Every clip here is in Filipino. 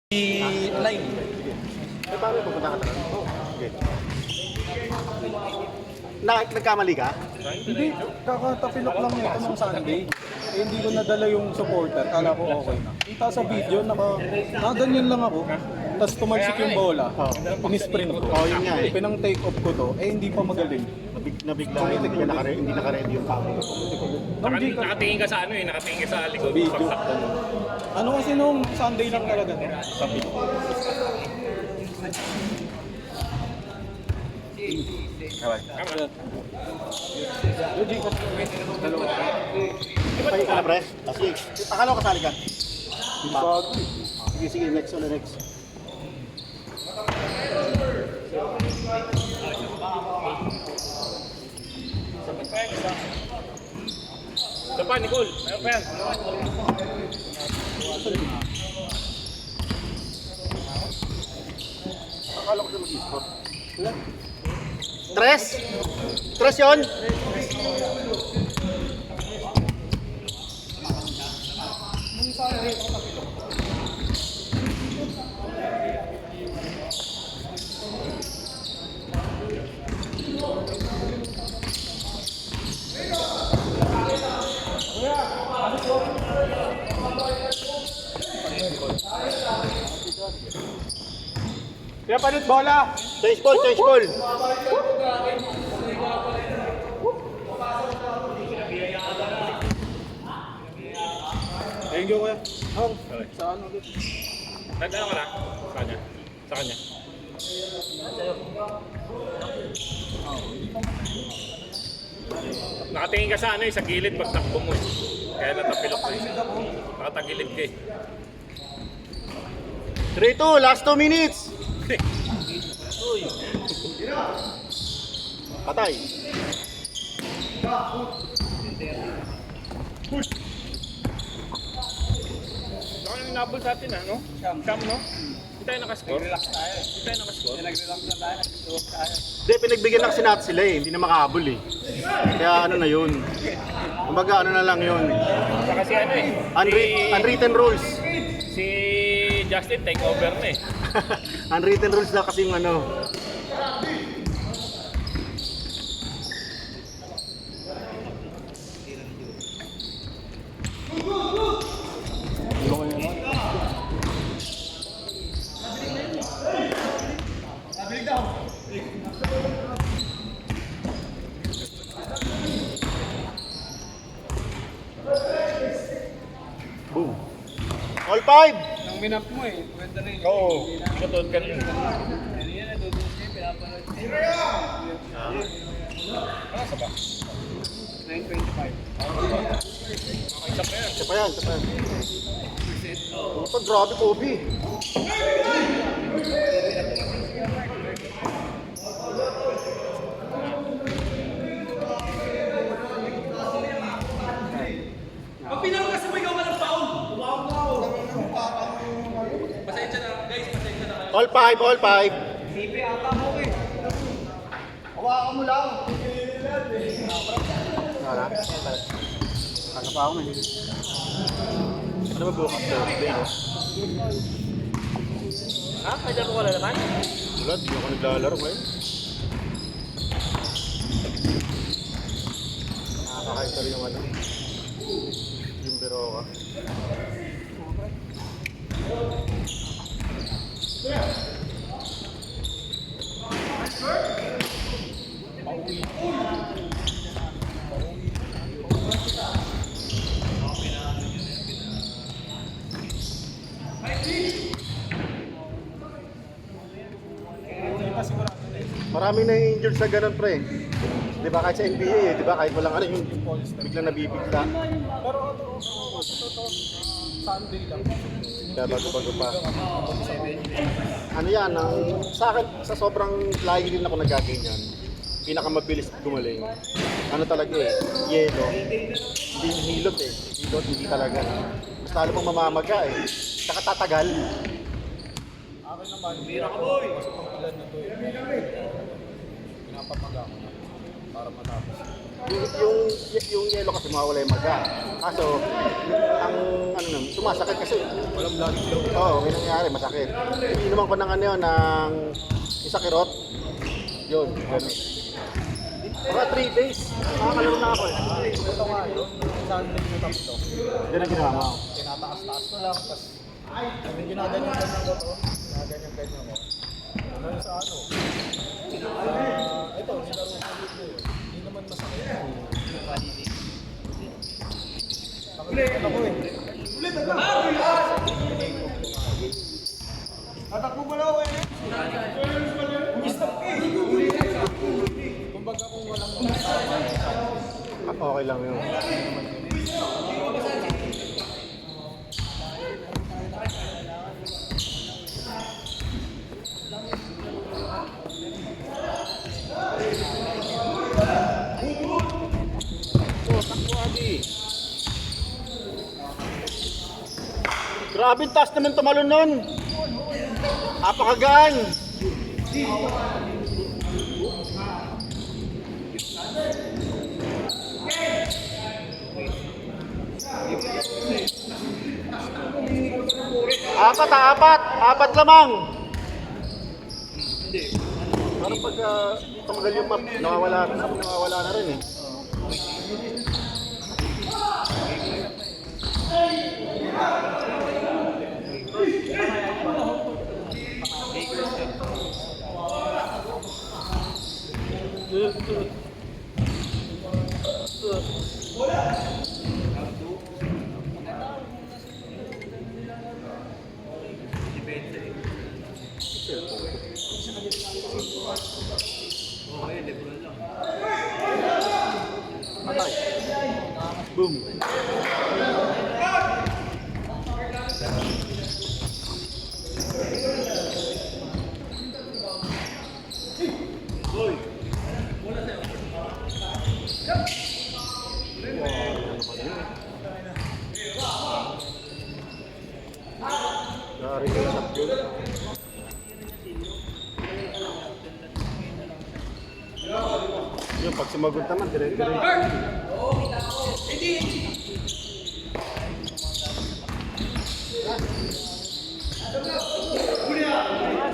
Line. Eh, paano pupunta ka talaga? Oo. Okay. Nagkamali ka? Hindi, kakatapilok lang nito ng Sunday. Eh, hindi ko nadala yung supporter, kala ko okay na. Kita sa video, nakaganyan lang ako. Tapos tumalsik yung bola, in-sprint ko. Oo, yun nga eh. Pinang take off ko to, eh hindi pa magaling. Nabigla hindi naka-ready yung pako. Nakatingin ka sa ano eh, nakatingin ka sa likod. Video. Pagtakbo mo. Ano kasi nung Sunday lang talaga to, sabi ko. Pagi ka na, pre? Sige. Akala ko kasali ka. Bago. Sige, sige. Next on the next. Ito pa, Nicole. Ayun pa yan. Akala ko siya mag-sport. Tres? Tres yun? Kaya panit bola! Change ball, change ball. Thank you kuya. Sa ano ulit? Nag-ano ka na? Sa kanya. Sa kanya. Nakatingin ka sa ano eh, sa gilid pagtakbo mo eh. Kaya natapilok ka eh. Nakatagilid ka eh. 3-2, last 2 minutes. Patay. Saka yung nabol sa atin no? Cam no? Hindi tayo nakascore. Relax tayo. Hindi tayo nakascore. Nag-relax na tayo, nag-relax tayo. Hindi, pinagbigyan lang sinat sila eh. Hindi na makahabol eh. Kaya ano na yun. Kumbaga ano na lang yun. Saka si ano eh. Unwritten rules. Si Justin take over na eh. Unwritten rules lang kasi yung ano. Boom. All five! Nang minap mo eh, kwenta na yun. Oo. Katulad ka rin. Ano yan, natutulog niya, pinapanood niya. Ano ba? 9:25. Isa pa yan. Isa pa yan, isa pa yan. Ito, grabe, Kobe. Pag pinalo kasi mo ikaw ka ng foul. Pasensya na, guys, pasensya na. All five, all five. Sipi ata mo eh. Hawakan mo lang. Wala. Ano pa ako na Ano ba bukas Thursday, no? Ha? May damo ka na naman? Wala, di ako naglalaro ngayon. Nakakaisa rin yung ano. Yung Beroka. Maraming na-injured sa ganun, pre. Di ba kahit sa NBA eh, di ba kahit walang ano yung biglang nabibigla. Pero Sunday lang. Kaya bago-bago pa. Ano yan, sa akin, sa sobrang lahi din ako nagaganyan, pinakamabilis gumaling. Ano talaga eh, yelo. Hindi yung hilot eh. Hilot, hindi talaga. Mas lalo pang mamamaga eh. Saka tatagal. Akin naman, bira ka boy! Kasi pang ilan na to eh. Pinapamaga ko na. para matapos. Yung yellow kasi mawawala yung maga. Kaso, ang ano nun, sumasakit kasi. Walang lagi flow. Oo, may nangyari, masakit. Ininuman ko ng ano yun, ng isa kirot. Yun, ganun. Mga 3 days, nakakalaro na ako eh. Ito nga yun, Sunday na tapos. Yan ang ginawa mo. Tinataas-taas ko lang, tapos ginaganyan-ganyan ko to. Ginaganyan-ganyan ko. Hanggang sa ano. Ito, nilaro ko dito yun. Hindi naman masakit. Nakulit ako eh. Tatakbo mo lang eh. Kumbaga kung walang Okay lang yun. Grabe, taas naman tumalon nun. Apakagaan. Apat lamang. Parang pag tumagal yung map, nawawala na rin eh. Boom. Dari yung shot yun. Yung pag sumagot naman, dire-dire.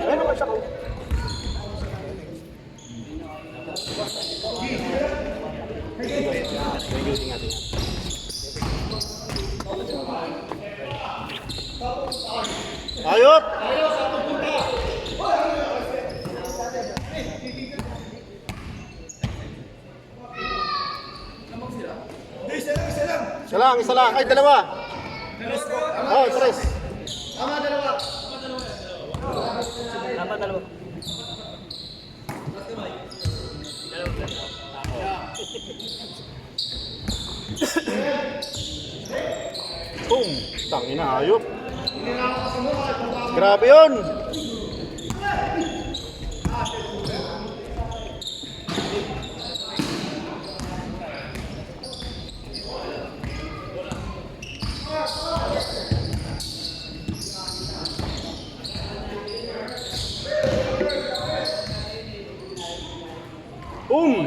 Ano ba siya ko? Ayot! Isa lang. Ay, dalawa. Oh, tres. Tama, dalawa. Boom! Tangina, ayop. Grabe yun! Boom!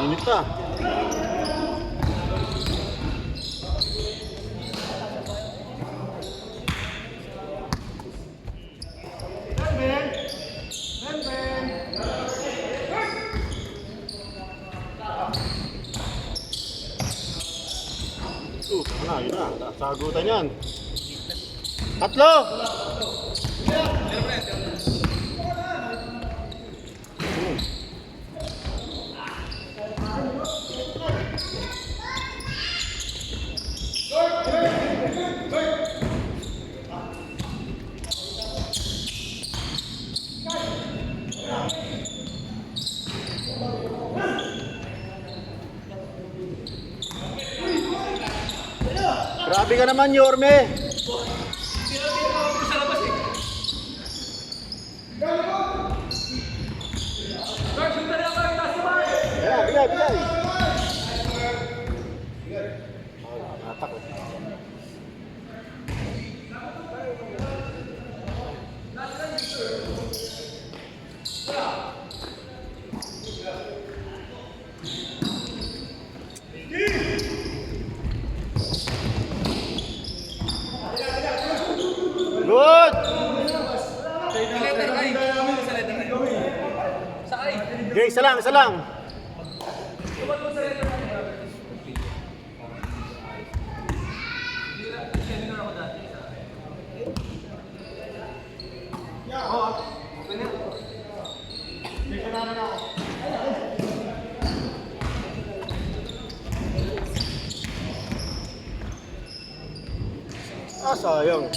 Init na. Yun na. Sagutan yan. Tatlo! Grabe ka naman, Yorme. Bigay. Natakot. Okay, isa lang, isa lang. Ah, sayang.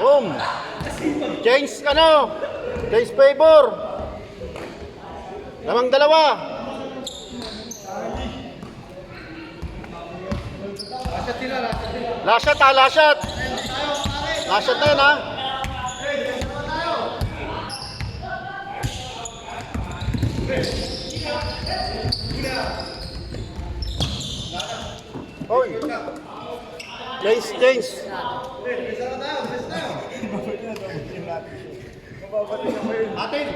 Boom! Change, change favor. Lamang dalawa. Last shot ha, last shot. Last shot na yun ha. Oy. Change. Atin.